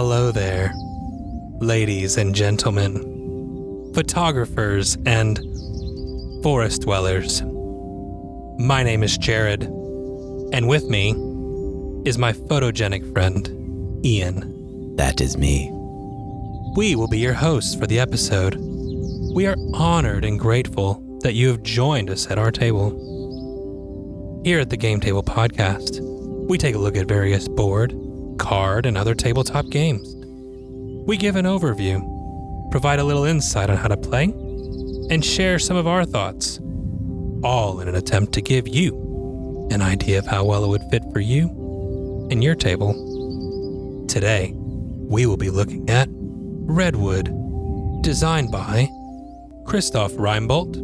Hello there, ladies and gentlemen, photographers and forest dwellers. My name is Jared, and with me is my photogenic friend, Ian. That is me. We will be your hosts for the episode. We are honored and grateful that you have joined us at our table. Here at the Game Table Podcast, we take a look at various board, card, and other tabletop games. We give an overview, provide a little insight on how to play, and share some of our thoughts, all in an attempt to give you an idea of how well it would fit for you and your table. Today, we will be looking at Redwood, designed by Christoph Reinbold,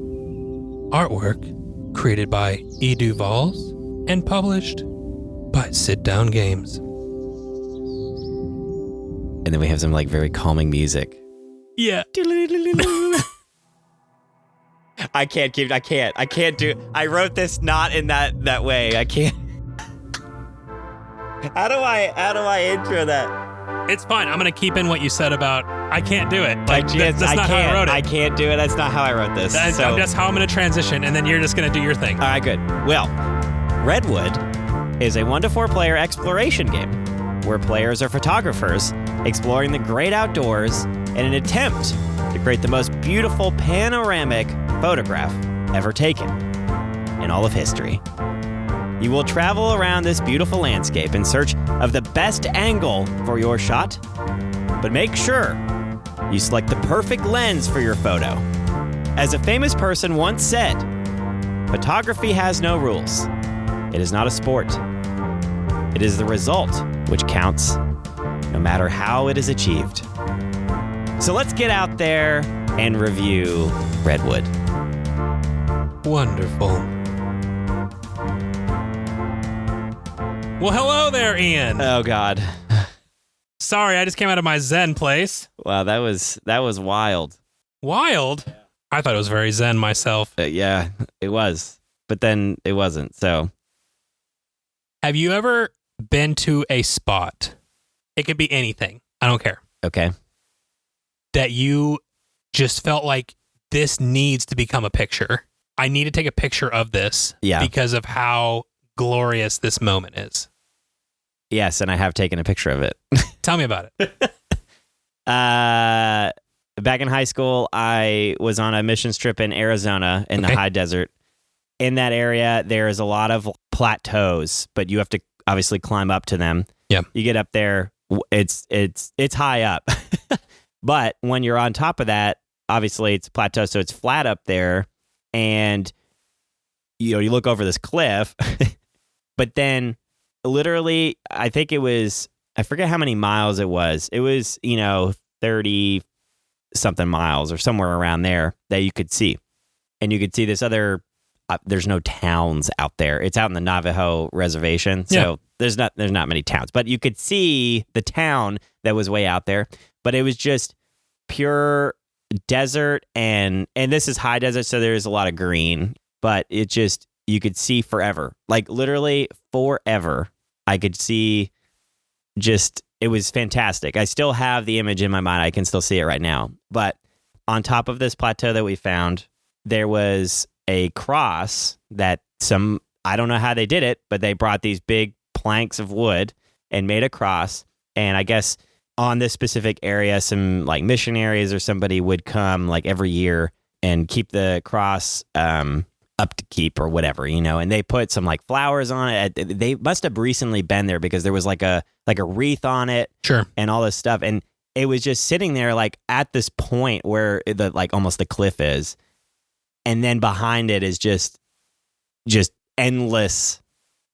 artwork created by E. Duvals, and published by Sit Down Games. And then we have some like very calming music. Yeah. I can't do. I wrote this not in that way. I can't. How do I intro that? It's fine. I'm going to keep in what you said about I can't do it. Like, that's I not how I wrote it. I can't do it. That's not how I wrote this. That's how I'm going to transition, and then you're just going to do your thing. All right, good. Well, Redwood is a 1 to 4 player exploration game where players are photographers exploring the great outdoors in an attempt to create the most beautiful panoramic photograph ever taken in all of history. You will travel around this beautiful landscape in search of the best angle for your shot, but make sure you select the perfect lens for your photo. As a famous person once said, photography has no rules. It is not a sport. It is the result which counts, no matter how it is achieved. So let's get out there and review Redwood. Wonderful. Well, hello there, Ian. Oh, God. Sorry, I just came out of my Zen place. Wow, that was wild. Wild? Yeah. I thought it was very Zen myself. Yeah, it was. But then it wasn't, so. Have you ever been to a spot? It could be anything. I don't care. Okay. That you just felt like this needs to become a picture. I need to take a picture of this because of how glorious this moment is. Yes, and I have taken a picture of it. Tell me about it. Back in high school, I was on a missions trip in Arizona in the high desert. In that area, there's a lot of plateaus, but you have to obviously climb up to them. Yeah. You get up there, it's high up. But when you're on top of that, obviously it's a plateau, so it's flat up there, and you look over this cliff. But then literally, I think I forget how many miles it was. It was, 30 something miles or somewhere around there that you could see. And you could see this other, there's no towns out there. It's out in the Navajo reservation. So there's not many towns, but you could see the town that was way out there, but it was just pure desert. And this is high desert. So there's a lot of green, but it just, you could see forever, like literally forever. I could see it was fantastic. I still have the image in my mind. I can still see it right now. But on top of this plateau that we found, there was a cross that I don't know how they did it, but they brought these big planks of wood and made a cross. And I guess on this specific area, some like missionaries or somebody would come like every year and keep the cross, up to keep or whatever, and they put some like flowers on it. They must have recently been there because there was like a wreath on it, sure, and all this stuff, and it was just sitting there like at this point where almost the cliff is, and then behind it is just endless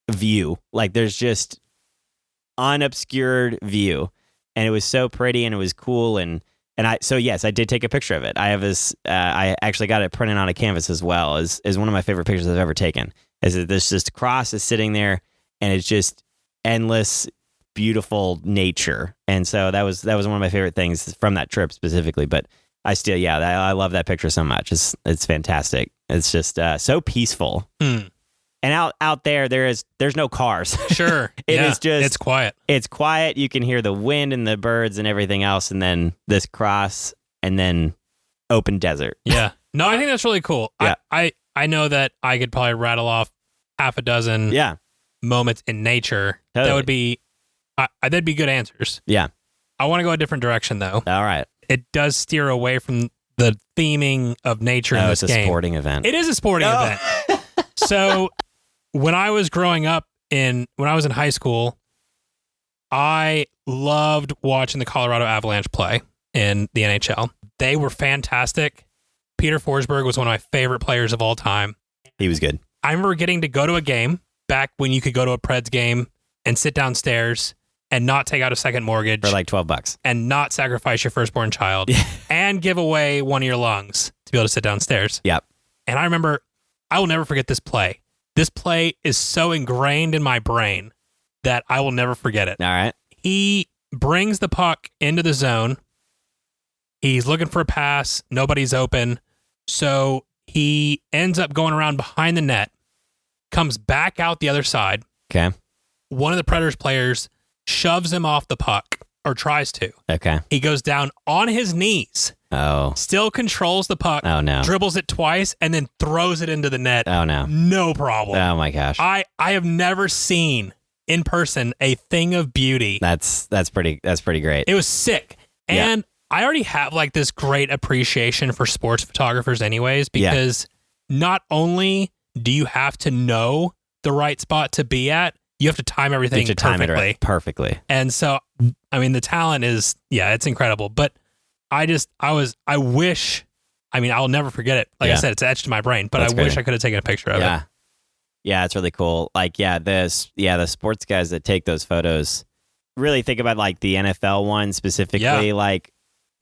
view. Like there's just unobscured view, and it was so pretty and it was cool and yes, I did take a picture of it. I have this. I actually got it printed on a canvas as well. Is one of my favorite pictures I've ever taken. Is that this just cross is sitting there, and it's just endless, beautiful nature. And so that was one of my favorite things from that trip specifically. But I still, I love that picture so much. It's fantastic. It's just so peaceful. And out there, there's no cars. Sure. It's quiet. It's quiet. You can hear the wind and the birds and everything else, and then this cross, and then open desert. Yeah. No, I think that's really cool. Yeah. I know that I could probably rattle off half a dozen moments in nature. Totally. That would be, that'd be good answers. Yeah. I want to go a different direction, though. All right. It does steer away from the theming of nature in this game. It's a sporting event. It is a sporting event. So when I was growing up, when I was in high school, I loved watching the Colorado Avalanche play in the NHL. They were fantastic. Peter Forsberg was one of my favorite players of all time. He was good. I remember getting to go to a game back when you could go to a Preds game and sit downstairs and not take out a second mortgage. For like $12. And not sacrifice your firstborn child and give away one of your lungs to be able to sit downstairs. Yep. And I remember, I will never forget this play. This play is so ingrained in my brain that I will never forget it. All right. He brings the puck into the zone. He's looking for a pass. Nobody's open. So he ends up going around behind the net, comes back out the other side. Okay. One of the Predators players shoves him off the puck, or tries to. Okay. He goes down on his knees. Oh. Still controls the puck. Oh, no. Dribbles it twice and then throws it into the net. Oh, no. No problem. Oh, my gosh. I have never seen in person a thing of beauty. That's pretty great. It was sick. And I already have like this great appreciation for sports photographers anyways, because not only do you have to know the right spot to be at, you have to time everything perfectly. Time it right. Perfectly. And so, I mean, the talent is, it's incredible. But I wish, I'll never forget it. Like I said, it's etched in my brain, but That's I wish great. I could have taken a picture of it. Yeah, it's really cool. Like, the sports guys that take those photos, really think about like the NFL one specifically. Like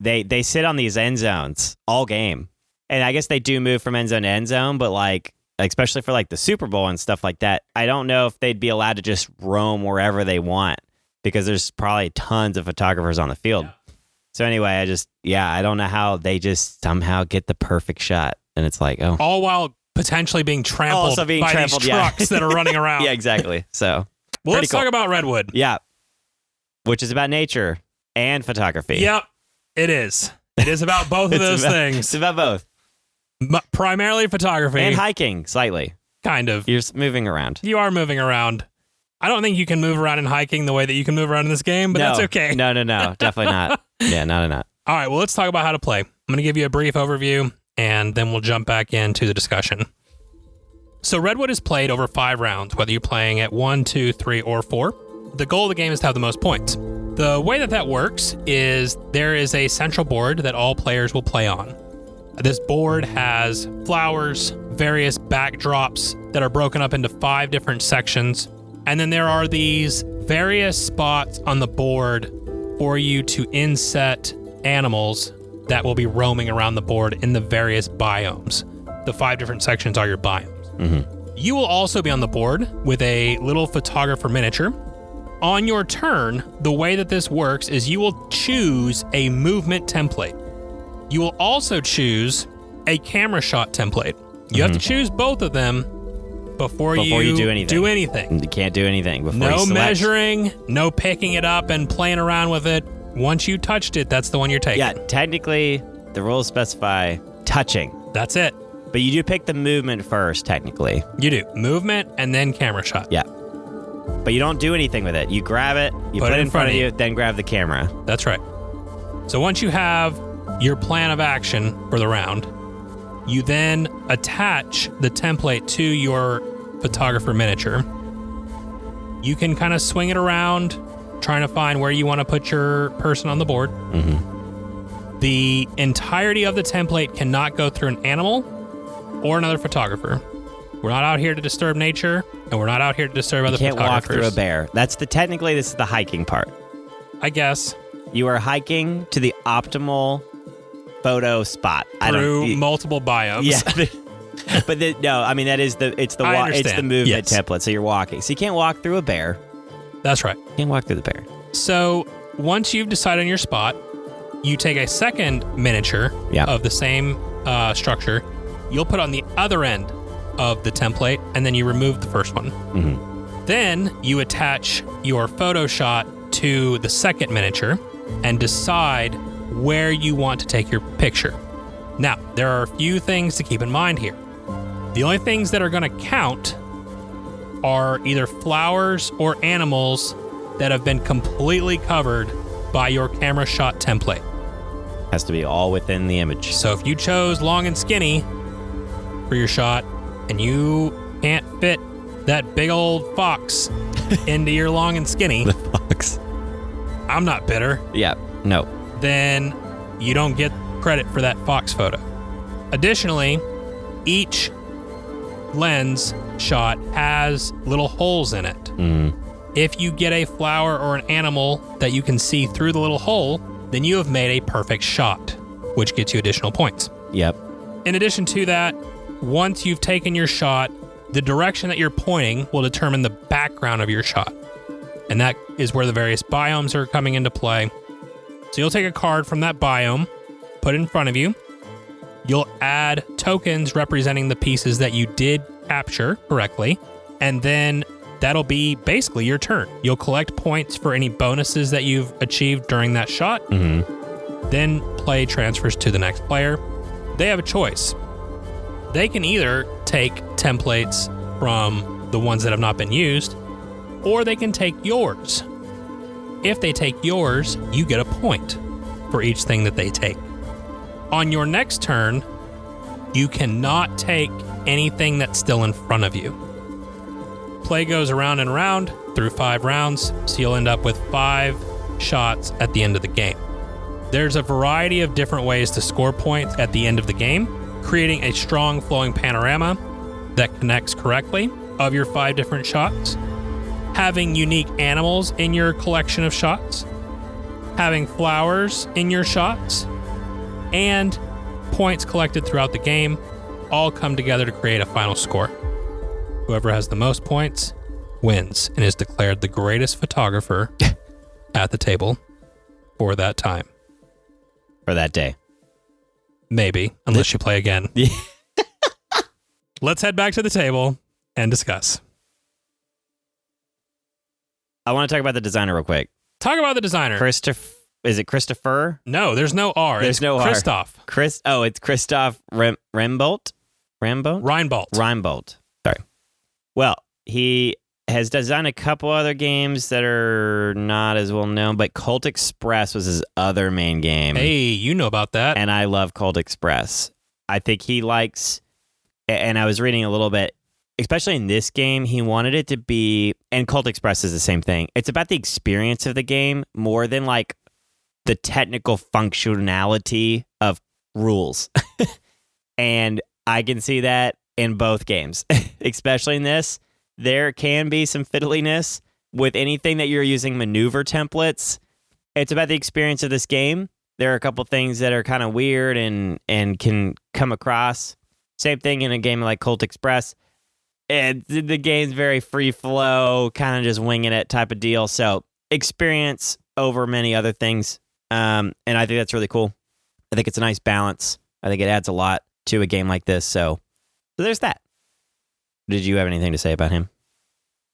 they sit on these end zones all game. And I guess they do move from end zone to end zone, but like, especially for like the Super Bowl and stuff like that, I don't know if they'd be allowed to just roam wherever they want, because there's probably tons of photographers on the field. Yeah. So anyway, I don't know how they just somehow get the perfect shot. And it's like, oh. All while potentially being trampled by these trucks that are running around. Yeah, exactly. So, well, let's talk about Redwood. Yeah. Which is about nature and photography. Yep, it is. It is about both of those things. It's about both. Primarily photography. And hiking, slightly. Kind of. You're moving around. You are moving around. I don't think you can move around in hiking the way that you can move around in this game, but that's okay. No. Definitely not. Yeah, not. All right, well, let's talk about how to play. I'm going to give you a brief overview, and then we'll jump back into the discussion. So Redwood is played over 5 rounds, whether you're playing at 1, 2, 3, or 4. The goal of the game is to have the most points. The way that works is there is a central board that all players will play on. This board has flowers, various backdrops that are broken up into 5 different sections. And then there are these various spots on the board for you to inset animals that will be roaming around the board in the various biomes. The 5 different sections are your biomes. Mm-hmm. You will also be on the board with a little photographer miniature. On your turn, the way that this works is you will choose a movement template. You will also choose a camera shot template. You have to choose both of them before you do anything. You can't do anything before no you select. Measuring, no picking it up and playing around with it. Once you touched it, that's the one you're taking. Yeah, technically, the rules specify touching. That's it. But you do pick the movement first, technically. You do. Movement and then camera shot. Yeah. But you don't do anything with it. You grab it, you put it in front of you, then grab the camera. That's right. So once you have your plan of action for the round, you then attach the template to your photographer miniature. You can kind of swing it around, trying to find where you want to put your person on the board. Mm-hmm. The entirety of the template cannot go through an animal or another photographer. We're not out here to disturb nature, and we're not out here to disturb other photographers. You can't walk through a bear. Technically, this is the hiking part. I guess. You are hiking to the optimal photo spot. Through multiple biomes. Yeah. But that is it's the movement template. So you're walking. So you can't walk through a bear. That's right. You can't walk through the bear. So once you've decided on your spot, you take a second miniature of the same structure. You'll put on the other end of the template, and then you remove the first one. Mm-hmm. Then you attach your photo shot to the second miniature and decide where you want to take your picture. Now, there are a few things to keep in mind here. The only things that are going to count are either flowers or animals that have been completely covered by your camera shot template. Has to be all within the image. So if you chose long and skinny for your shot and you can't fit that big old fox into your long and skinny, The fox. I'm not bitter, Yeah. No. then you don't get credit for that fox photo. Additionally, each lens shot has little holes in it. Mm. If you get a flower or an animal that you can see through the little hole, then you have made a perfect shot, which gets you additional points. Yep. In addition to that, once you've taken your shot, the direction that you're pointing will determine the background of your shot. And that is where the various biomes are coming into play. So you'll take a card from that biome, put it in front of you. You'll add tokens representing the pieces that you did capture correctly. And then that'll be basically your turn. You'll collect points for any bonuses that you've achieved during that shot. Mm-hmm. Then play transfers to the next player. They have a choice. They can either take templates from the ones that have not been used, or they can take yours. If they take yours, you get a point for each thing that they take. On your next turn, you cannot take anything that's still in front of you. Play goes around and around through 5 rounds, so you'll end up with 5 shots at the end of the game. There's a variety of different ways to score points at the end of the game, creating a strong flowing panorama that connects correctly of your 5 different shots, having unique animals in your collection of shots, having flowers in your shots, and points collected throughout the game all come together to create a final score. Whoever has the most points wins and is declared the greatest photographer at the table for that time. For that day. Maybe, unless you play again. Yeah. Let's head back to the table and discuss. I want to talk about the designer real quick. Talk about the designer. Is it Christopher? No, there's no R. There's it's no R. Christoph. It's Christoph Rembolt? Reinbold. Sorry. Well, he has designed a couple other games that are not as well known, but Cult Express was his other main game. Hey, you know about that. And I love Cult Express. I think he likes, and I was reading a little bit, especially in this game, he wanted it to be, and Cult Express is the same thing. It's about the experience of the game more than like the technical functionality of rules. And I can see that in both games, especially in this. There can be some fiddliness with anything that you're using maneuver templates. It's about the experience of this game. There are a couple things that are kind of weird and can come across. Same thing in a game like Cult Express. And the game's very free flow, kind of just winging it type of deal. So experience over many other things. And I think that's really cool. I think it's a nice balance. I think it adds a lot to a game like this. So there's that. Did you have anything to say about him?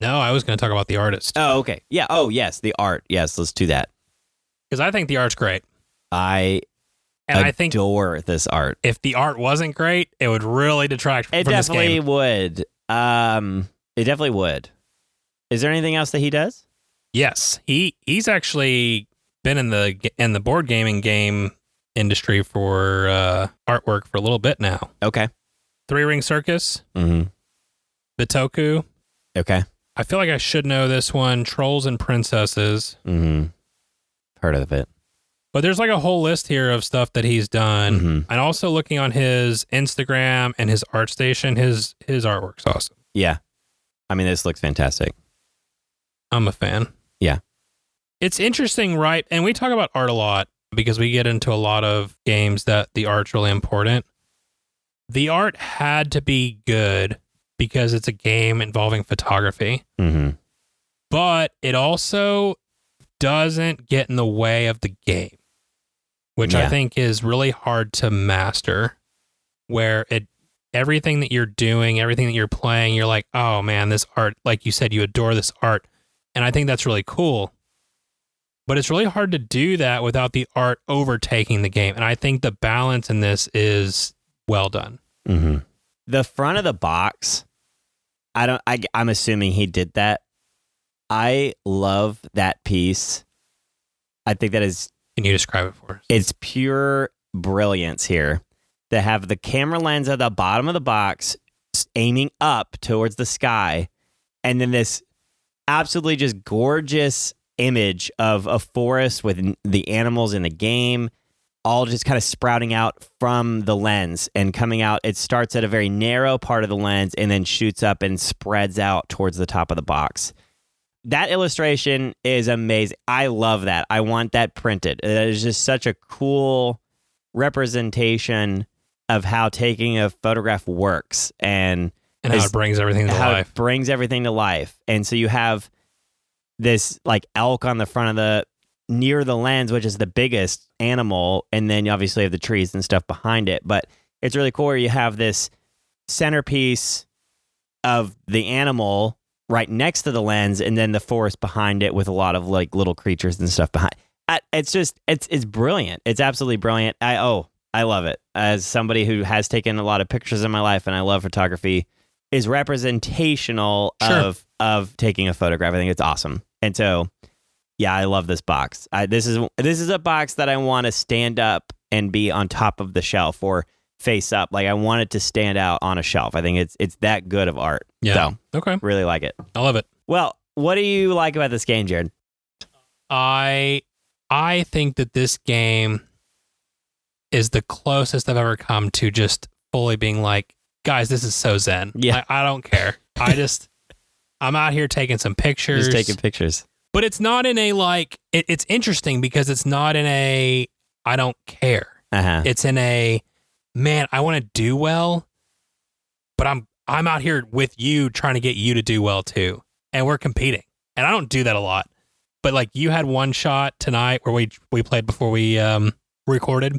No, I was going to talk about the artist. Oh, okay. Yeah. Oh, yes. The art. Yes. Let's do that. Because I think the art's great. I adore this art. If the art wasn't great, it would really detract from this game. It definitely would. It definitely would. Is there anything else that he does? Yes. He's actually been in the board gaming game industry for artwork for a little bit now. Okay. 3 Ring Circus. Mm-hmm. Bitoku. Okay. I feel like I should know this one. Trolls and Princesses. Mm-hmm. Heard of it. But there's like a whole list here of stuff that he's done. Mm-hmm. And also looking on his Instagram and his ArtStation, his artwork's awesome. Yeah. I mean, this looks fantastic. I'm a fan. Yeah. It's interesting, right? And we talk about art a lot because we get into a lot of games that the art's really important. The art had to be good because it's a game involving photography. Mm-hmm. But it also doesn't get in the way of the game, which I think is really hard to master, where everything that you're doing, everything that you're playing, you're like, oh man, this art, like you said, you adore this art. And I think that's really cool. But it's really hard to do that without the art overtaking the game. And I think the balance in this is well done. Mm-hmm. The front of the box, I'm assuming he did that. I love that piece. I think that is... Can you describe it for us? It's pure brilliance here. To have the camera lens at the bottom of the box aiming up towards the sky, and then this absolutely just gorgeous image of a forest with the animals in the game all just kind of sprouting out from the lens and coming out. It starts at a very narrow part of the lens and then shoots up and spreads out towards the top of the box. That illustration is amazing. I love that. I want that printed. It is just such a cool representation of how taking a photograph works and how it brings everything to life. It brings everything to life. And so you have this like elk on the front of near the lens, which is the biggest animal, and then you obviously have the trees and stuff behind it. But it's really cool where you have this centerpiece of the animal right next to the lens, and then the forest behind it with a lot of like little creatures and stuff behind. It's just it's brilliant. It's absolutely brilliant. I love it. As somebody who has taken a lot of pictures in my life and I love photography, is representational of taking a photograph. I think it's awesome. And so, yeah, I love this box. This is a box that I want to stand up and be on top of the shelf or face up. Like I want it to stand out on a shelf. I think it's that good of art. Yeah. So, okay. Really like it. I love it. Well, what do you like about this game, Jared? I think that this game is the closest I've ever come to just fully being like, guys, this is so zen. Yeah. I don't care. I'm out here taking some pictures. Just taking pictures. But it's not in a like, it's interesting because it's not in a, I don't care. Uh-huh. It's in a, man, I want to do well, but I'm out here with you trying to get you to do well too. And we're competing. And I don't do that a lot. But like you had one shot tonight where we played before we recorded.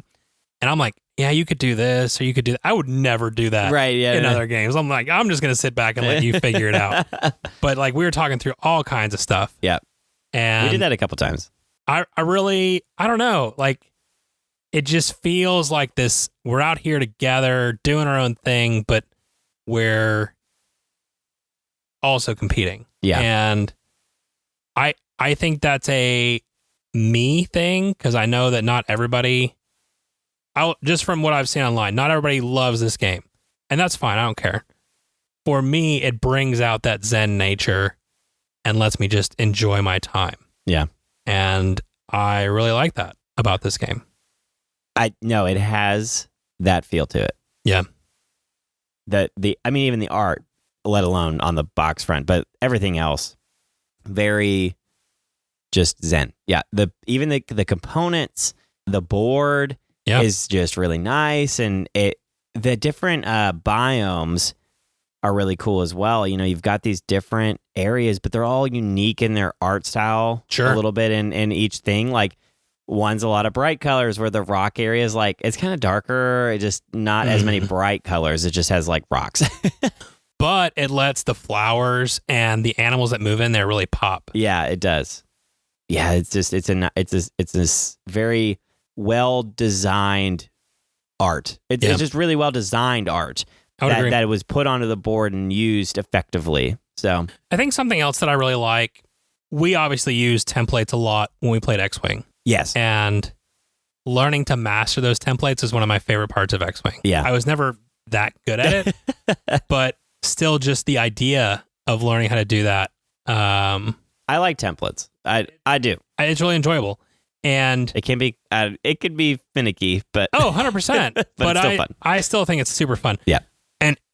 And I'm like, yeah, you could do this or you could do that. I would never do that in other games. I'm like, I'm just going to sit back and let you figure it out. But like we were talking through all kinds of stuff. Yeah. And we did that a couple times. I really, I don't know. Like it just feels like this, we're out here together doing our own thing, but we're also competing. Yeah. And I think that's a me thing because I know that not everybody, just from what I've seen online, not everybody loves this game. And that's fine. I don't care. For me, it brings out that Zen nature and lets me just enjoy my time. Yeah. And I really like that about this game. No, it has that feel to it. Yeah. Even the art, let alone on the box front, but everything else, very just Zen. Yeah. Even the components, the board is just really nice. And the different biomes are really cool as well. You know, you've got these different areas, but they're all unique in their art style. Sure. A little bit in each thing. Like one's a lot of bright colors where the rock area is like, it's kind of darker. It just not as many bright colors. It just has like rocks. But it lets the flowers and the animals that move in there really pop. Yeah, it does. Yeah, it's this very well designed art. It's just really well designed art that it was put onto the board and used effectively. So I think something else that I really like, we obviously use templates a lot when we played X-Wing. Yes. And learning to master those templates is one of my favorite parts of X-Wing. Yeah. I was never that good at it, but still just the idea of learning how to do that. I like templates. I do. It's really enjoyable. And it can be, it could be finicky, but 100%. but it's still fun. I still think it's super fun. Yeah.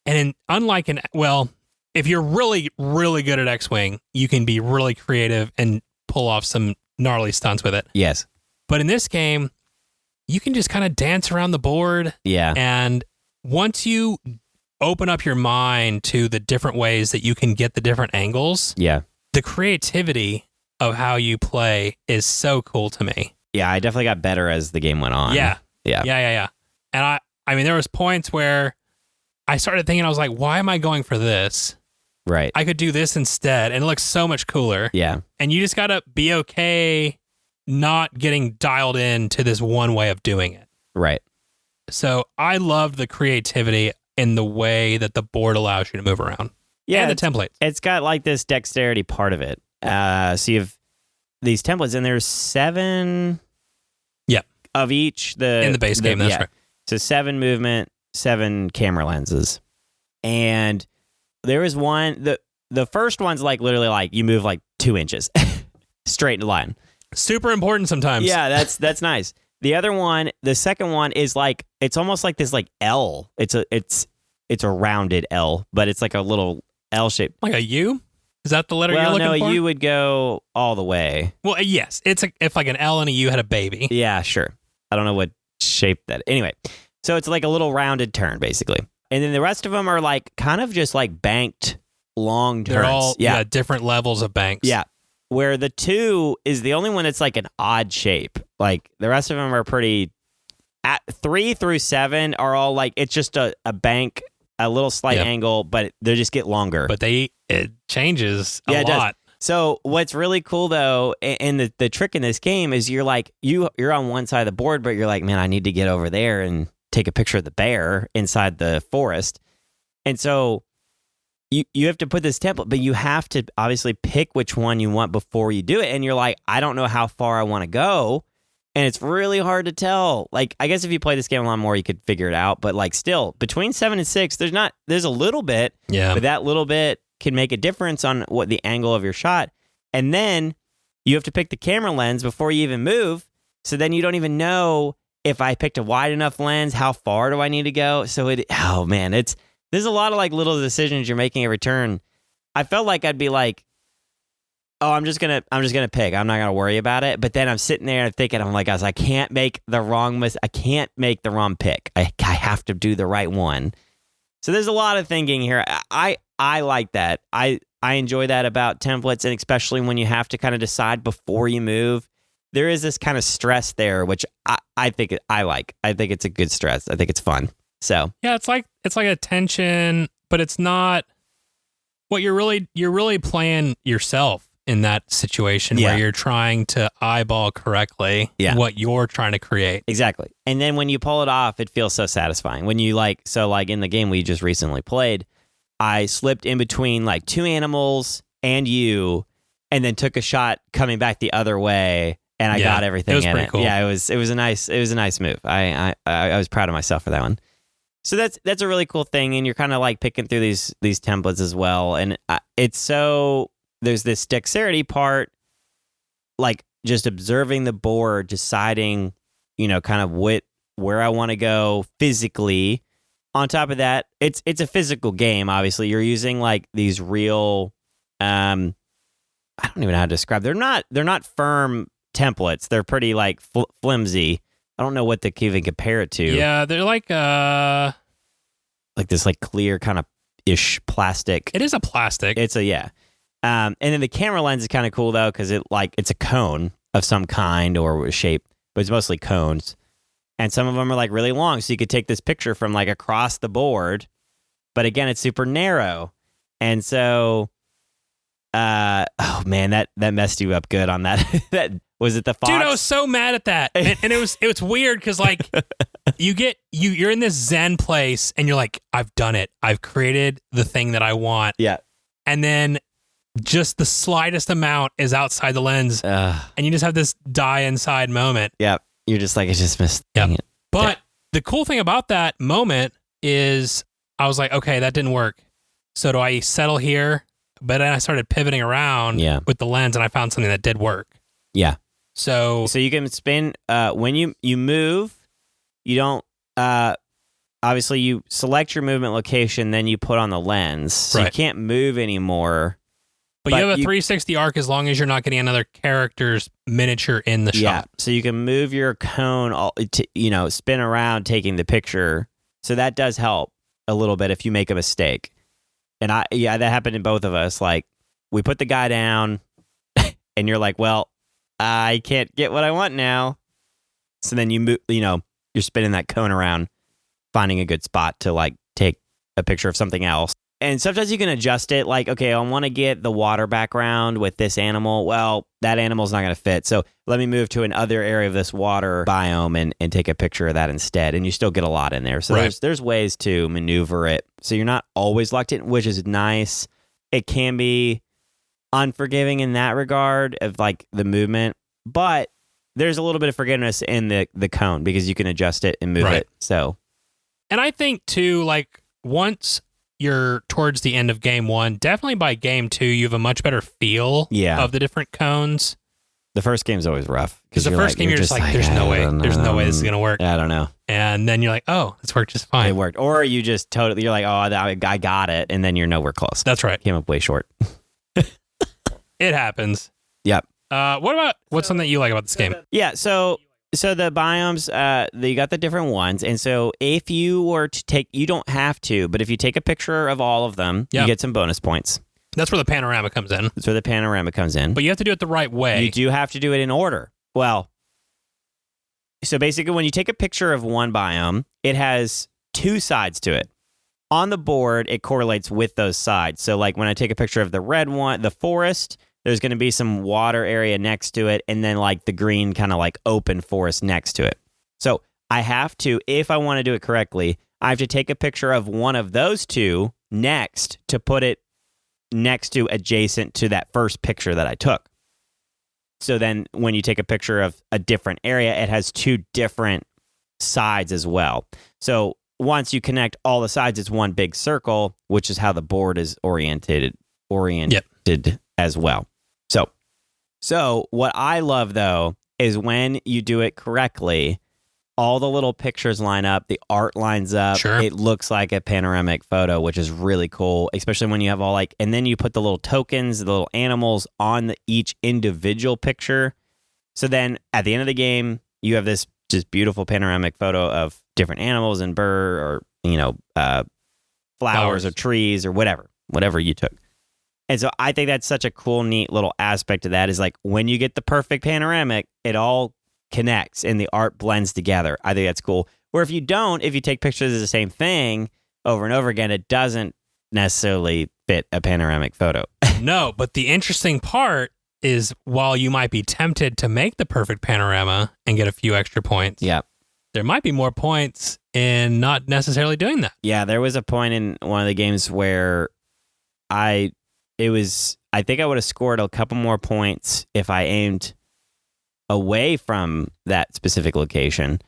And unlike if you're really, really good at X-Wing, you can be really creative and pull off some gnarly stunts with it. Yes. But in this game, you can just kind of dance around the board. Yeah. And once you open up your mind to the different ways that you can get the different angles, the creativity of how you play is so cool to me. Yeah, I definitely got better as the game went on. Yeah. Yeah. And I mean, there was points where I started thinking, I was like, why am I going for this? Right. I could do this instead, and it looks so much cooler. Yeah. And you just got to be okay not getting dialed in to this one way of doing it. Right. So I loved the creativity in the way that the board allows you to move around. Yeah. And the templates. It's got like this dexterity part of it. So you have these templates, and there's 7 of each. In the base game, that's right. So 7 movement, 7 camera lenses. And there was one, the first one's like literally like you move like 2 inches straight in line. Super important sometimes. Yeah, that's nice. The other one, the second one is like, it's almost like this like L. It's a rounded L, but it's like a little L shape. Like a U? Is that the letter you're looking for? No, you would go all the way. Well, yes. If like an L and a U had a baby. Yeah, sure. I don't know what shape that. Anyway, so it's like a little rounded turn, basically. And then the rest of them are like kind of just like banked long turns. They're all different levels of banks. Yeah. Where the 2 is the only one that's like an odd shape. Like the rest of them are pretty. At 3 through 7 are all like, it's just a bank, a little slight angle, but they just get longer. But it changes a lot. Does. So what's really cool though, and the trick in this game is you're like, you're on one side of the board, but you're like, man, I need to get over there and take a picture of the bear inside the forest. And so you have to put this template, but you have to obviously pick which one you want before you do it. And you're like, I don't know how far I want to go. And it's really hard to tell. Like, I guess if you play this game a lot more, you could figure it out. But like still, between 7 and 6, there's a little bit. Yeah. But that little bit can make a difference on what the angle of your shot. And then you have to pick the camera lens before you even move. So then you don't even know if I picked a wide enough lens, how far do I need to go? So there's a lot of like little decisions you're making every turn. I felt like I'd be like, oh, I'm just gonna pick. I'm not gonna worry about it. But then I'm sitting there and thinking, I'm like, guys, I can't make the wrong pick. I have to do the right one. So there's a lot of thinking here. I like that. I enjoy that about templates, and especially when you have to kind of decide before you move. There is this kind of stress there, which I think I like. I think it's a good stress. I think it's fun. So yeah, it's like a tension, but it's not what you're really playing yourself in that situation where you're trying to eyeball correctly what you're trying to create. Exactly. And then when you pull it off, it feels so satisfying. When you like in the game we just recently played, I slipped in between like 2 animals and you, and then took a shot coming back the other way, and I got everything it was in pretty it. cool. Yeah, it was a nice move. I was proud of myself for that one. So that's a really cool thing, and you're kind of like picking through these templates as well, and it's so there's this dexterity part, like just observing the board, deciding, kind of where I want to go physically. On top of that, it's a physical game. Obviously, you're using like these real, I don't even know how to describe. They're not firm templates. They're pretty like flimsy. I don't know what to even compare it to. Yeah, they're like this like clear kind of ish plastic. It is a plastic. It's and then the camera lens is kind of cool though, because it's a cone of some kind or shape, but it's mostly cones. And some of them are like really long, so you could take this picture from like across the board. But again, it's super narrow, and so, oh man, that messed you up good on that. That was it. The fox? Dude, I was so mad at that, and it was weird because like you're in this Zen place, and you're like, I've done it. I've created the thing that I want. Yeah, and then just the slightest amount is outside the lens, and you just have this die inside moment. Yeah. You're just like, it's just missed. Yeah. But the cool thing about that moment is I was like, okay, that didn't work. So do I settle here? But then I started pivoting around with the lens, and I found something that did work. Yeah. So you can spin, when you move, you don't, obviously you select your movement location, then you put on the lens. So you can't move anymore. But you have a 360 arc as long as you're not getting another character's miniature in the shot. Yeah, so you can move your cone, spin around taking the picture. So that does help a little bit if you make a mistake. And that happened to both of us. Like, we put the guy down, and you're like, well, I can't get what I want now. So then you move, you're spinning that cone around, finding a good spot to like take a picture of something else. And sometimes you can adjust it. Like, okay, I want to get the water background with this animal. Well, that animal's not going to fit. So let me move to another area of this water biome and take a picture of that instead. And you still get a lot in there. So there's ways to maneuver it. So you're not always locked in, which is nice. It can be unforgiving in that regard of like the movement, but there's a little bit of forgiveness in the cone because you can adjust it and move it. So, and I think too, like once you're towards the end of game 1, definitely by game 2, you have a much better feel of the different cones. The first game's always rough because the first game you're just like, there's no way this is gonna work. I don't know. And then you're like, oh, this worked just fine. It worked, or you just you're like, oh, I got it, and then you're nowhere close. That's right. Came up way short. It happens. Yep. What's something that you like about this game? Yeah, so the biomes, you got the different ones, and so if you were to take, you don't have to, but if you take a picture of all of them, you get some bonus points. That's where the panorama comes in. That's where the panorama comes in. But you have to do it the right way. You do have to do it in order. Well, so basically when you take a picture of one biome, it has 2 sides to it. On the board, it correlates with those sides. So like when I take a picture of the red one, the forest, there's going to be some water area next to it, and then like the green kind of like open forest next to it. So I have to, if I want to do it correctly, I have to take a picture of one of those 2 next to put it next to adjacent to that first picture that I took. So then when you take a picture of a different area, it has 2 different sides as well. So once you connect all the sides, it's one big circle, which is how the board is oriented as well. So what I love, though, is when you do it correctly, all the little pictures line up, the art lines up. Sure. It looks like a panoramic photo, which is really cool, especially when you have all like, and then you put the little tokens, the little animals on each individual picture. So then at the end of the game, you have this just beautiful panoramic photo of different animals and bird or, flowers or trees or whatever you took. And so I think that's such a cool, neat little aspect of that is like when you get the perfect panoramic, it all connects and the art blends together. I think that's cool. Where if you don't, if you take pictures of the same thing over and over again, it doesn't necessarily fit a panoramic photo. No, but the interesting part is while you might be tempted to make the perfect panorama and get a few extra points, there might be more points in not necessarily doing that. Yeah, there was a point in one of the games where I think I would have scored a couple more points if I aimed away from that specific location.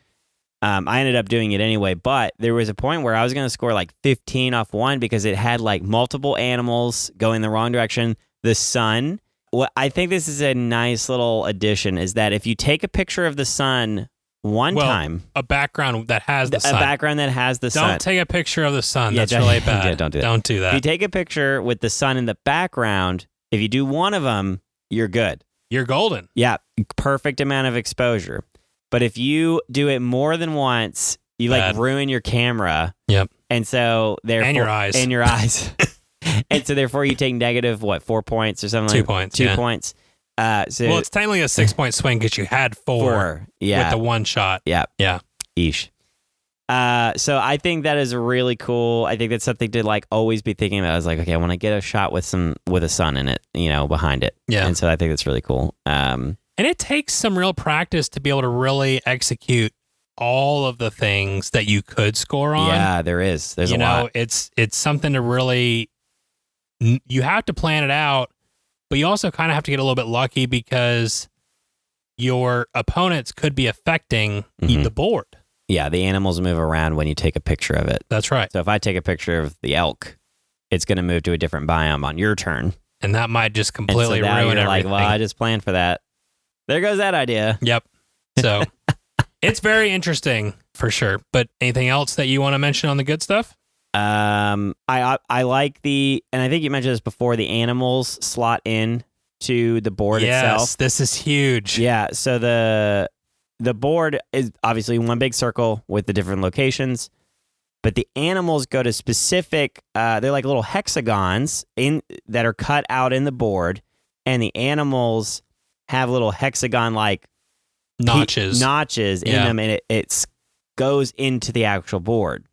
I ended up doing it anyway, but there was a point where I was going to score like 15 off one because it had like multiple animals going the wrong direction. The sun. What I think this is a nice little addition is that if you take a picture of the sun time, a background that has the sun. A background that has the sun. Don't take a picture of the sun. That's really bad. Yeah, don't do that. Don't do that. If you take a picture with the sun in the background, if you do one of them, you're good. You're golden. Yeah, perfect amount of exposure. But if you do it more than once, you like ruin your camera. Yep. And so therefore, and your eyes. And your eyes. And so therefore you take negative 4 points or something 2 like points. 2 points. Well, it's technically a 6-point swing because you had 4 with the one shot. Yeah. Yeah. Eesh. So I think that is really cool. I think that's something to like always be thinking about. I was like, okay, I want to get a shot with a sun in it, behind it. Yeah. And so I think that's really cool. And it takes some real practice to be able to really execute all of the things that you could score on. Yeah, there is. There's a lot. It's something to really, you have to plan it out, but you also kind of have to get a little bit lucky because your opponents could be affecting the board. Yeah, the animals move around when you take a picture of it. That's right. So if I take a picture of the elk, it's going to move to a different biome on your turn. And that might just completely ruin everything. Like, well, I just planned for that. There goes that idea. Yep. So it's very interesting for sure. But anything else that you want to mention on the good stuff? I like and I think you mentioned this before, the animals slot in to the board itself. Yes, this is huge. Yeah, so the board is obviously one big circle with the different locations, but the animals go to specific, they're like little hexagons that are cut out in the board, and the animals have little hexagon-like notches in them, and it goes into the actual board.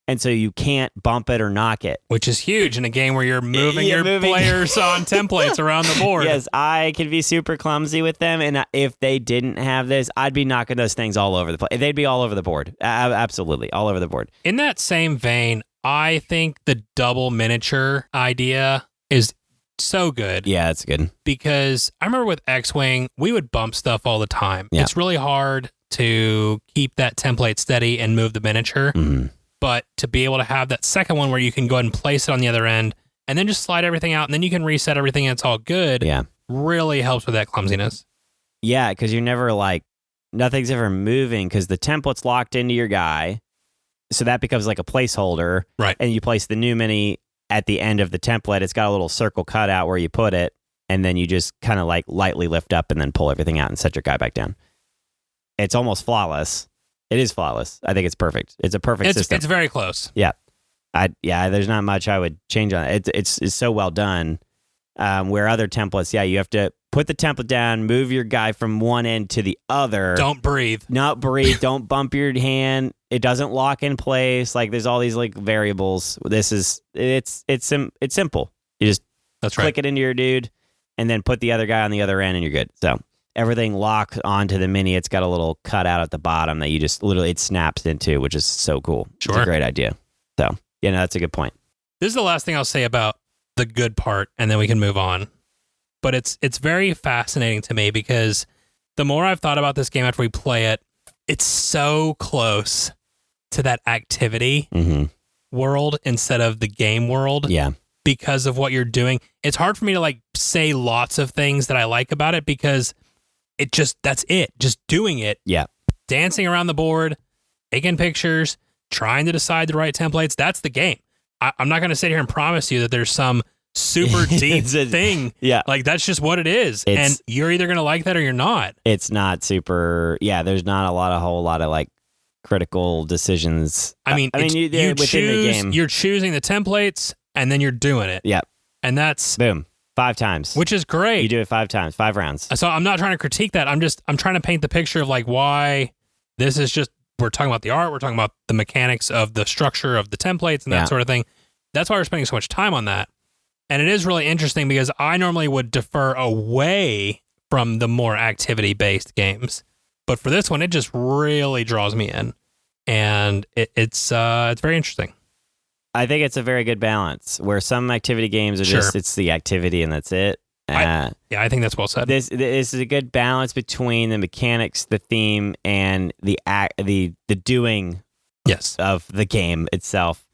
And so you can't bump it or knock it. Which is huge in a game where you're moving your players on templates around the board. Yes, I can be super clumsy with them. And if they didn't have this, I'd be knocking those things all over the place. They'd be all over the board. Absolutely, all over the board. In that same vein, I think the double miniature idea is so good. Yeah, it's good. Because I remember with X-Wing, we would bump stuff all the time. Yeah. It's really hard to keep that template steady and move the miniature. Mm-hmm. But to be able to have that second one where you can go ahead and place it on the other end and then just slide everything out and then you can reset everything and it's all good, really helps with that clumsiness. Yeah, because you're never like, nothing's ever moving because the template's locked into your guy. So that becomes like a placeholder. Right. And you place the new mini at the end of the template. It's got a little circle cut out where you put it. And then you just kind of like lightly lift up and then pull everything out and set your guy back down. It's almost flawless. It is flawless. I think it's perfect. It's a perfect system. It's very close. Yeah. There's not much I would change on it. It's so well done. Where other templates, you have to put the template down, move your guy from one end to the other. Don't breathe. Not breathe. Don't bump your hand. It doesn't lock in place. Like there's all these like variables. It's simple. You just click it into your dude and then put the other guy on the other end and you're good. So everything locks onto the mini. It's got a little cutout at the bottom that you just literally, it snaps into, which is so cool. Sure. It's a great idea. So, that's a good point. This is the last thing I'll say about the good part, and then we can move on. But it's very fascinating to me because the more I've thought about this game after we play it, it's so close to that activity world instead of the game world. Yeah. Because of what you're doing. It's hard for me to like say lots of things that I like about it because that's it. Just doing it. Yeah. Dancing around the board, taking pictures, trying to decide the right templates. That's the game. I'm not going to sit here and promise you that there's some super deep thing. Yeah. Like that's just what it is. And you're either going to like that or you're not. It's not super. Yeah. There's not a whole lot of like critical decisions. You within the game. You're choosing the templates and then you're doing it. Yeah. And that's boom. 5 times. Which is great. You do it 5 times, 5 rounds. So I'm not trying to critique that. I'm trying to paint the picture of like why this is just, we're talking about the art, we're talking about the mechanics of the structure of the templates and that sort of thing. That's why we're spending so much time on that. And it is really interesting because I normally would defer away from the more activity-based games. But for this one, it just really draws me in. And it's very interesting. I think it's a very good balance where some activity games are just, it's the activity and that's it. I think that's well said. This is a good balance between the mechanics, the theme, and the doing of the game itself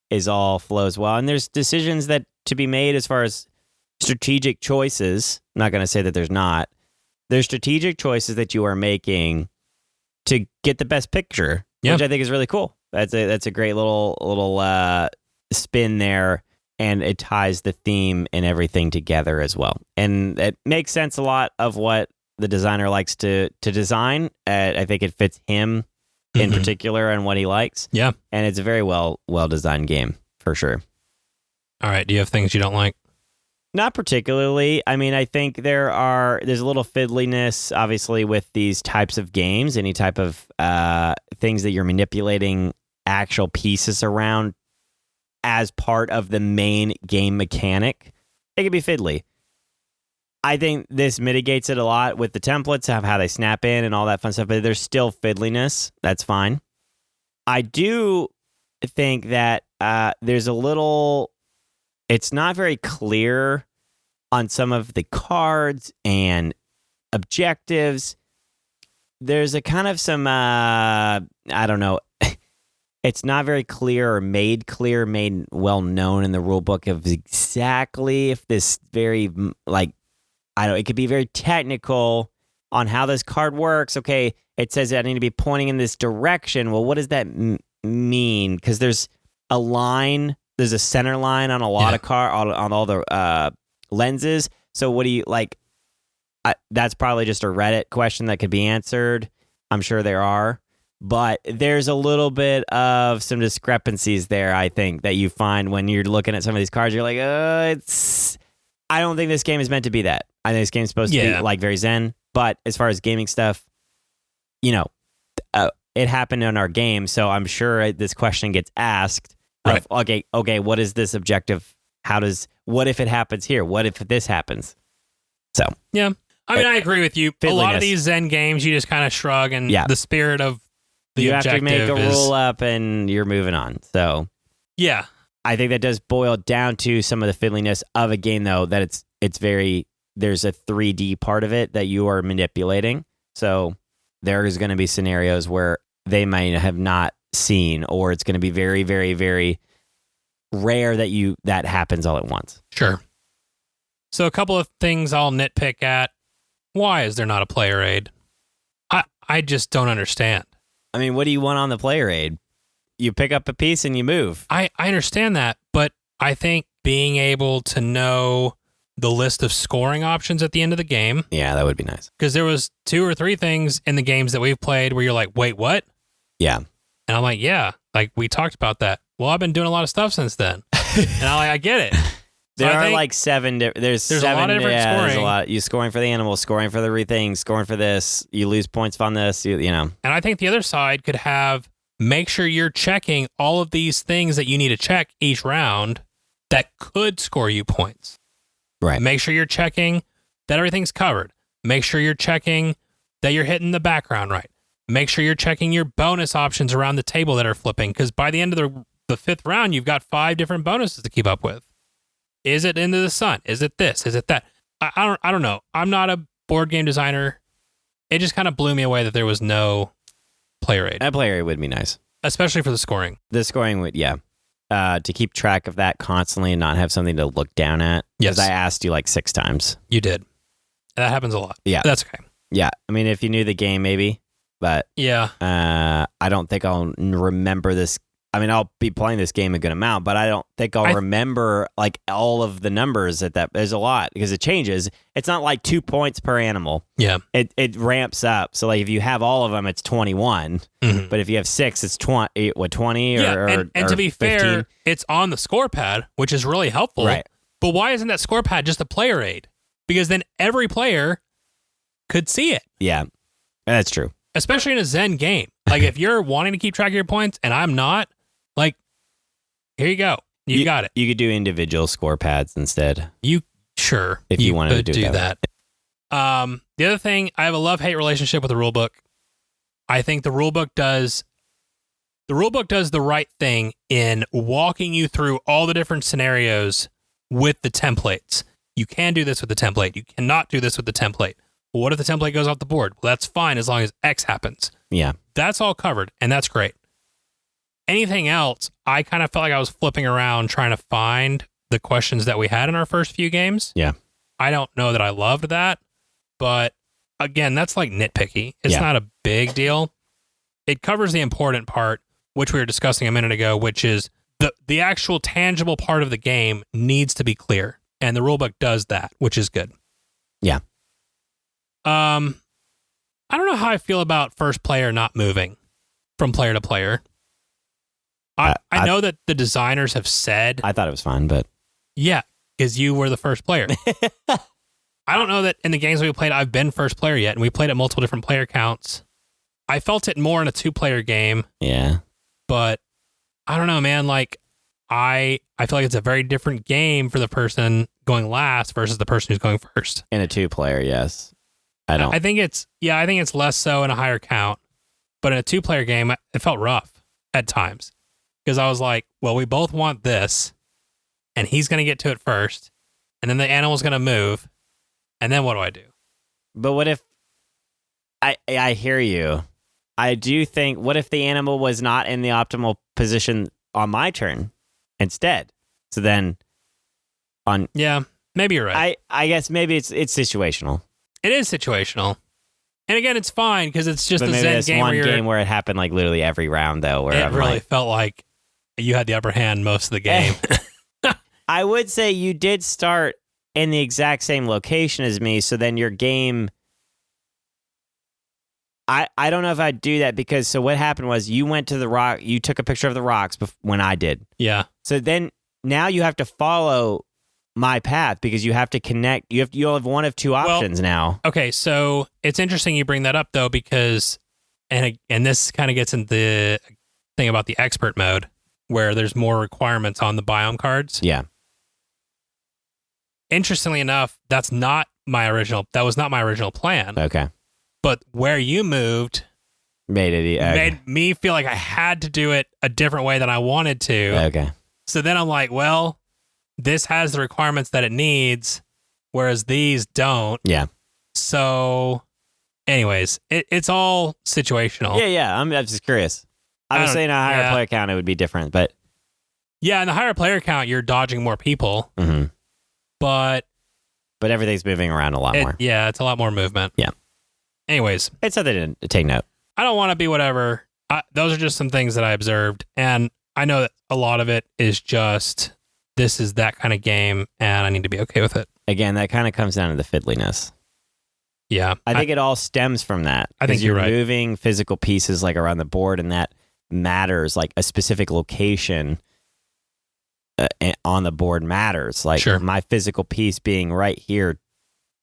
is all flows well. And there's decisions that to be made as far as strategic choices. I'm not going to say that there's not. There's strategic choices that you are making to get the best picture, which I think is really cool. That's a great little spin there, and it ties the theme and everything together as well. And it makes sense a lot of what the designer likes to design. I think it fits him in particular and what he likes. Yeah. And it's a very well designed game for sure. All right. Do you have things you don't like? Not particularly. I mean, I think there's a little fiddliness, obviously, with these types of games. Any type of things that you're manipulating actual pieces around as part of the main game mechanic, it can be fiddly. I think this mitigates it a lot with the templates, of how they snap in and all that fun stuff, but there's still fiddliness. That's fine. I do think that there's a little... It's not very clear on some of the cards and objectives. There's a kind of some, I don't know, it's not very clear or made well known in the rule book of exactly if this very, like, I don't know, it could be very technical on how this card works. Okay, it says I need to be pointing in this direction. Well, what does that mean? Because there's a line... There's a center line on a lot of on all the lenses. So what do you like? That's probably just a Reddit question that could be answered. I'm sure there are, but there's a little bit of some discrepancies there. I think that you find when you're looking at some of these cards, you're like, I don't think this game is meant to be that. I think this game's supposed to be like very zen. But as far as gaming stuff, it happened in our game, so I'm sure this question gets asked. Right. Okay, what is this objective? What if it happens here? What if this happens? So yeah. I mean, I agree with you. A lot of fiddliness. these Zen games, you just kind of shrug, and Yeah. the spirit of the you have objective to make a is, rule up, and you're moving on. So yeah. I think that does boil down to some of the fiddliness of a game, though. That it's very there's a 3D part of it that you are manipulating. So there is going to be scenarios where they might have not seen, or it's going to be very, very, very rare that happens all at once. Sure. So a couple of things I'll nitpick at. Why is there not a player aid? I just don't understand. I mean, what do you want on the player aid? You pick up a piece and you move. I understand that, but I think being able to know the list of scoring options at the end of the game, Yeah, that would be nice. because there was 2 or 3 things in the games that we've played where you're like, wait, what? Yeah. And I'm like, yeah, like we talked about that. Well, I've been doing a lot of stuff since then. And I get it. There I are think like 7. There's a 7. lot of different There's a scoring. lot. You scoring for the animals, scoring for the things, scoring for this. You lose points on this. You know. And I think the other side could have, make sure you're checking all of these things that you need to check each round that could score you points. Right. Make sure you're checking that everything's covered. Make sure you're checking that you're hitting the background right. Make sure you're checking your bonus options around the table that are flipping, because by the end of the 5th round, you've got 5 different bonuses to keep up with. Is it into the sun? Is it this? Is it that? I don't know. I'm not a board game designer. It just kind of blew me away that there was no player aid, A player aid would be nice. especially for the scoring. The scoring would, yeah. To keep track of that constantly and not have something to look down at. Yes. Because I asked you like 6 times. You did. And that happens a lot. Yeah. That's okay. Yeah. I mean, if you knew the game, maybe. But Yeah. I don't think I'll remember this. I mean, I'll be playing this game a good amount, but I don't think I'll remember like all of the numbers at that. There's a lot because it changes. It's not like 2 points per animal. Yeah. It ramps up. So like if you have all of them, it's 21. Mhm. But if you have 6, it's 20. What 20 Yeah. or And to be 15? fair, it's on the score pad, which is really helpful. Right. But why isn't that score pad just a player aid? Because then every player could see it, Yeah, that's true. especially in a Zen game. Like if you're wanting to keep track of your points and I'm not, like, here you go. You got it. You could do individual score pads instead. Sure. If you wanted to could do that. The other thing, I have a love-hate relationship with the rulebook. I think the rulebook does the right thing in walking you through all the different scenarios with the templates. You can do this with the template. You cannot do this with the template. Well, what if the template goes off the board? Well, that's fine as long as X happens. Yeah. That's all covered, and that's great. Anything else, I kind of felt like I was flipping around trying to find the questions that we had in our first few games. Yeah. I don't know that I loved that, but again, that's like nitpicky. It's not a big deal. It covers the important part, which we were discussing a minute ago, which is the actual tangible part of the game needs to be clear, and the rulebook does that, which is good. Yeah. I don't know how I feel about first player not moving from player to player. I know that the designers have said, I thought it was fun, but yeah, because you were the first player. I don't know that in the games we played, I've been first player yet, and we played at multiple different player counts. I felt it more in a 2-player game, yeah. but I don't know, man. Like, I feel like it's a very different game for the person going last versus the person who's going first. In a 2-player, yes. I think it's less so in a higher count, but in a 2-player game, it felt rough at times because I was like, well, we both want this, and he's going to get to it first, and then the animal's going to move, and then what do I do? But what if I hear you. I do think, what if the animal was not in the optimal position on my turn instead? So then Yeah, maybe you're right. I guess maybe it's situational. It is situational. And again, it's fine because it's just But a maybe Zen that's game one game where it happened like literally every round though, where it I'm really like, felt like you had the upper hand most of the game. I would say you did start in the exact same location as me, so then your game, I don't know if I'd do that because, so what happened was you went to the rock, you took a picture of the rocks when I did. Yeah. So then now you have to follow my path because you have to connect. You'll have one of two options now. Okay, so it's interesting you bring that up though, because And this kind of gets into the thing about the expert mode, where there's more requirements on the biome cards. Yeah. Interestingly enough, that was not my original plan. Okay. But where you moved Made me feel like I had to do it a different way than I wanted to. Okay. So then I'm like, well, this has the requirements that it needs, whereas these don't. Yeah. So anyways, it's all situational. Yeah. I'm just curious. I was saying a higher player count, it would be different, but yeah, in the higher player count, you're dodging more people, but everything's moving around a lot more. Yeah, it's a lot more movement. Yeah. Anyways, it's something to take note. I don't want to be whatever. Those are just some things that I observed, and I know that a lot of it is just this is that kind of game, and I need to be okay with it. Again, that kind of comes down to the fiddliness. Yeah, I think it all stems from that. I think you're right. moving physical pieces like around the board, and that matters. Like a specific location on the board matters. Like my physical piece being right here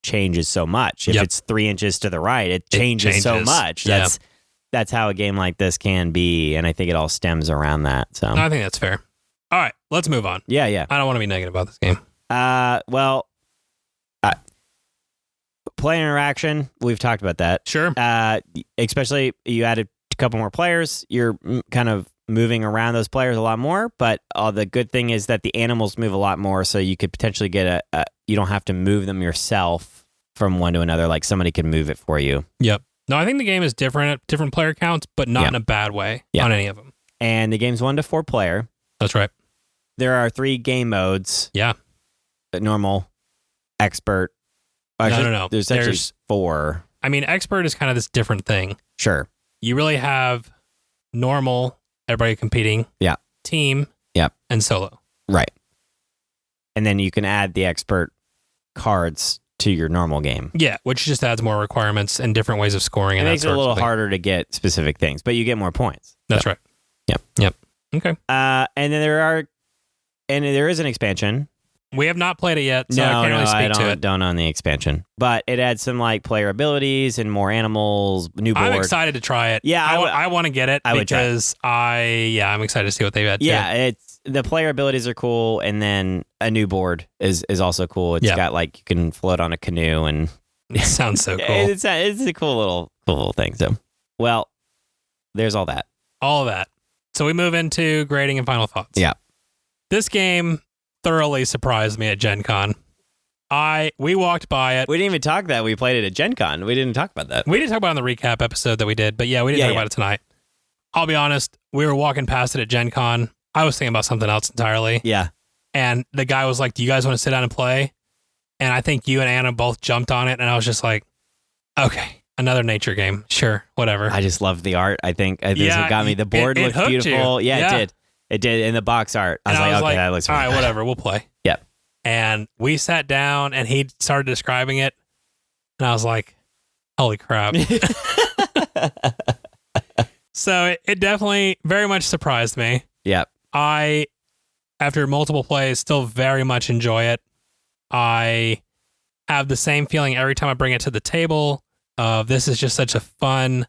changes so much. If it's 3 inches to the right, it changes so much. Yeah. That's how a game like this can be, and I think it all stems around that. So I think that's fair. All right, let's move on. Yeah. I don't want to be negative about this game. Well, player interaction, we've talked about that. Sure. Especially you added a couple more players. You're kind of moving around those players a lot more, but the good thing is that the animals move a lot more, so you could potentially get you don't have to move them yourself from one to another, like somebody can move it for you. Yep. No, I think the game is different at different player counts, but not in a bad way on any of them. And the game's 1 to 4 player. That's right. There are 3 game modes. Yeah. Normal, expert. No. There's actually 4. I mean, expert is kind of this different thing. Sure. You really have normal, everybody competing. Yeah. Team. Yep. And solo. Right. And then you can add the expert cards to your normal game. Yeah, which just adds more requirements and different ways of scoring. And it makes it a little harder to get specific things, but you get more points. That's right. Yep. Okay. And then there is an expansion. We have not played it yet, so I can't really speak to it. Don't own the expansion, but it adds some like player abilities and more animals. New board. I'm excited to try it. Yeah, I want to get it because I'm excited to see what they've had. It's the player abilities are cool, and then a new board is also cool. It's got like you can float on a canoe, and it sounds so cool. It's a cool little thing. So, well, there's all that. All of that. So we move into grading and final thoughts. Yeah, this game thoroughly surprised me at Gen Con. We walked by it. We didn't even talk that we played it at Gen Con. We didn't talk about that. We didn't talk about it on the recap episode that we did, but we didn't talk about it tonight. I'll be honest, we were walking past it at Gen Con. I was thinking about something else entirely. Yeah. And the guy was like, do you guys want to sit down and play? And I think you and Anna both jumped on it, and I was just like, okay, another nature game. Sure, whatever. I just loved the art. I think this is what got me. The board looked beautiful. Yeah, it did. It did. In the box art. I was like, okay, that looks all right. Right, whatever, we'll play. Yep. And we sat down, and he started describing it, and I was like, holy crap. So it definitely very much surprised me. Yep. I, after multiple plays, still very much enjoy it. I have the same feeling every time I bring it to the table of this is just such a fun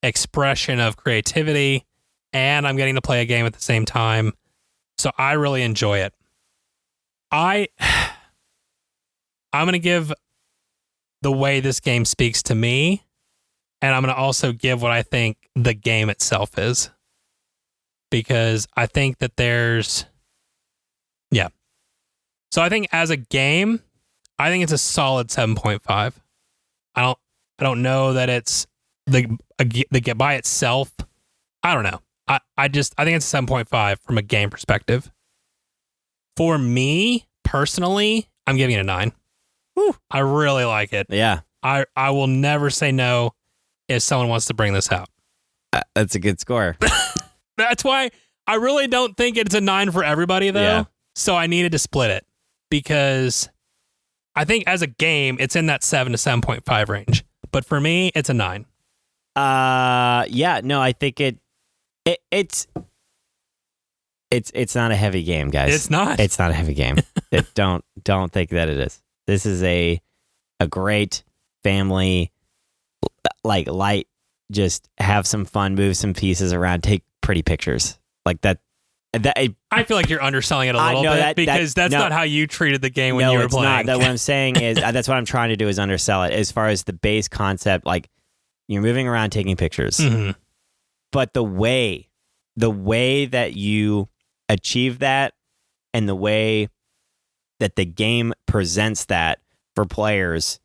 expression of creativity, and I'm getting to play a game at the same time. So I really enjoy it. I'm going to give the way this game speaks to me, and I'm going to also give what I think the game itself is. Because I think that So I think as a game, I think it's a solid 7.5. I don't know that it's the by itself. I don't know. I think it's a 7.5 from a game perspective. For me personally, I'm giving it a 9. Woo, I really like it. Yeah. I will never say no if someone wants to bring this out. That's a good score. That's why I really don't think it's a 9 for everybody, though. Yeah. So I needed to split it because I think as a game, it's in that 7 to 7.5 range. But for me, it's a 9. Yeah. No, I think it's not a heavy game, guys. It's not. It's not a heavy game. Don't think that it is. This is a great family, like light just have some fun, move some pieces around, take pretty pictures like that. I feel like you're underselling it a little bit because that's not how you treated the game when you were playing. No, what I'm saying is that's what I'm trying to do is undersell it as far as the base concept. Like you're moving around, taking pictures, but the way that you achieve that and the way that the game presents that for players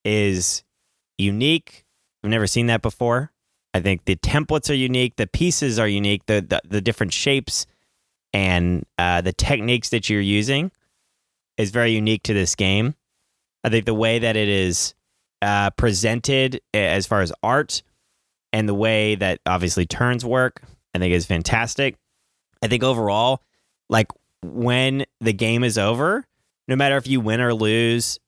is unique. I've never seen that before. I think the templates are unique. The pieces are unique. The different shapes and the techniques that you're using is very unique to this game. I think the way that it is presented as far as art and the way that obviously turns work, I think is fantastic. I think overall, like when the game is over, no matter if you win or lose,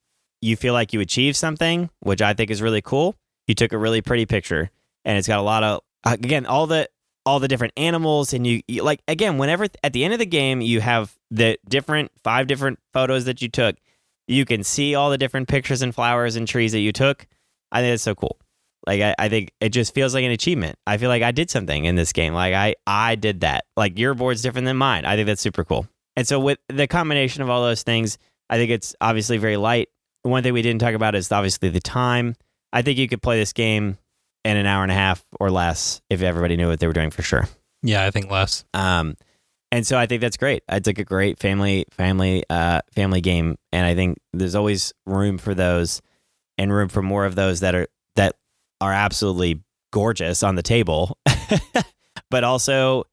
you feel like you achieved something, which I think is really cool. You took a really pretty picture, and it's got a lot of, again, all the different animals, and you like, again, whenever at the end of the game you have the 5 different photos that you took, you can see all the different pictures and flowers and trees that you took. I think it's so cool. Like I think it just feels like an achievement. I feel like I did something in this game. Like I did that. Like your board's different than mine. I think that's super cool. And so with the combination of all those things, I think it's obviously very light. One thing we didn't talk about is obviously the time. I think you could play this game in an hour and a half or less if everybody knew what they were doing for sure. Yeah, I think less. And so I think that's great. It's like a great family game, and I think there's always room for those, and room for more of those that are absolutely gorgeous on the table, but also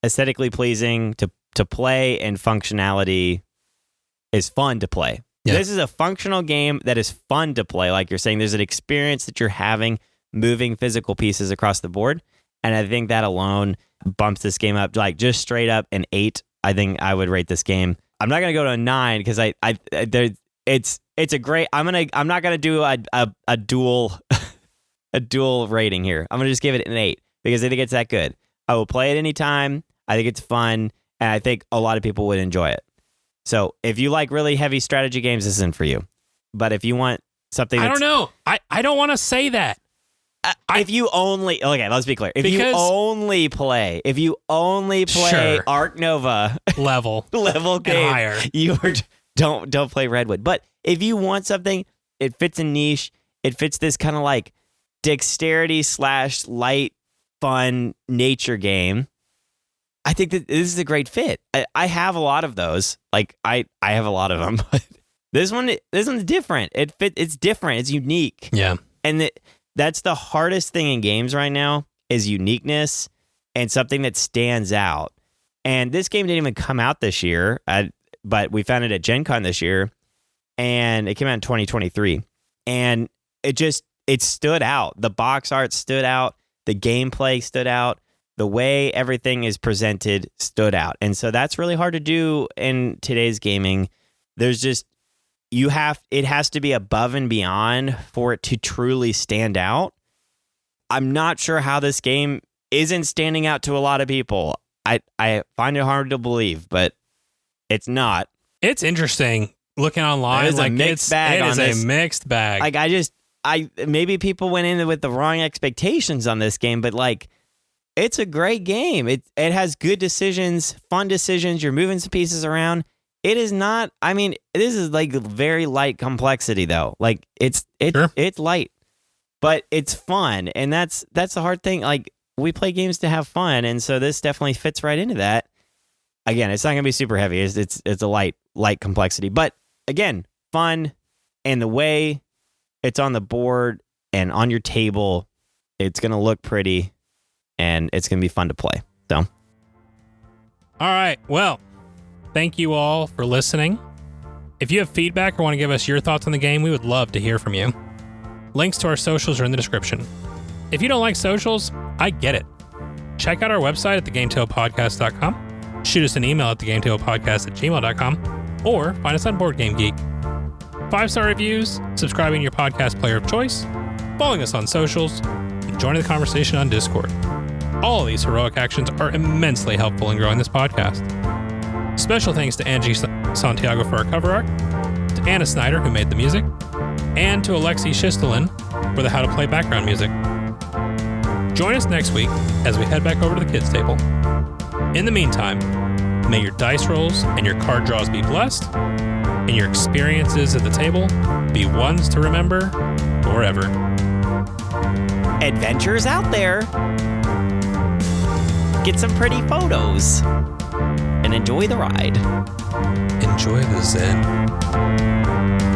aesthetically pleasing to play, and functionality is fun to play. Yeah. This is a functional game that is fun to play. Like you're saying, there's an experience that you're having moving physical pieces across the board. And I think that alone bumps this game up, like just straight up an 8. I think I would rate this game. I'm not going to go to a 9 because it's a great, I'm not going to do a dual, a dual rating here. I'm going to just give it an 8 because I think it's that good. I will play it anytime. I think it's fun. And I think a lot of people would enjoy it. So if you like really heavy strategy games, this isn't for you. But if you want something I don't know. I don't want to say that. If you only... Okay, let's be clear. If you only play sure, Arc Nova... level game, higher. Don't play Redwood. But if you want something, it fits a niche. It fits this kind of like dexterity / light, fun nature game. I think that this is a great fit. I have a lot of those. Like I have a lot of them. But this one's different. It's different. It's unique. Yeah. And that's the hardest thing in games right now is uniqueness and something that stands out. And this game didn't even come out this year, but we found it at Gen Con this year, and it came out in 2023. And it stood out. The box art stood out. The gameplay stood out. The way everything is presented stood out. And so that's really hard to do in today's gaming. There's just, it has to be above and beyond for it to truly stand out. I'm not sure how this game isn't standing out to a lot of people. I find it hard to believe, but it's not. It's interesting looking online. It is a mixed bag. It is a mixed bag. Like maybe people went in with the wrong expectations on this game, but like, it's a great game. It has good decisions, fun decisions. You're moving some pieces around. It is not, I mean, this is like very light complexity though. Like it's light, but it's fun. And that's the hard thing. Like we play games to have fun. And so this definitely fits right into that. Again, it's not going to be super heavy. It's a light complexity, but again, fun. And the way it's on the board and on your table, it's going to look pretty. And it's going to be fun to play. So, all right. Well, thank you all for listening. If you have feedback or want to give us your thoughts on the game, we would love to hear from you. Links to our socials are in the description. If you don't like socials, I get it. Check out our website at thegametablepodcast.com. Shoot us an email at thegametablepodcast@gmail.com, or find us on Board Game Geek. 5-star reviews, subscribing to your podcast player of choice, following us on socials, and joining the conversation on Discord. All of these heroic actions are immensely helpful in growing this podcast. Special thanks to Angie Santiago for our cover art, to Anna Snyder, who made the music, and to Alexei Shistolin for the How to Play background music. Join us next week as we head back over to the kids' table. In the meantime, may your dice rolls and your card draws be blessed, and your experiences at the table be ones to remember forever. Adventures out there. Get some pretty photos and enjoy the ride. Enjoy the Zen.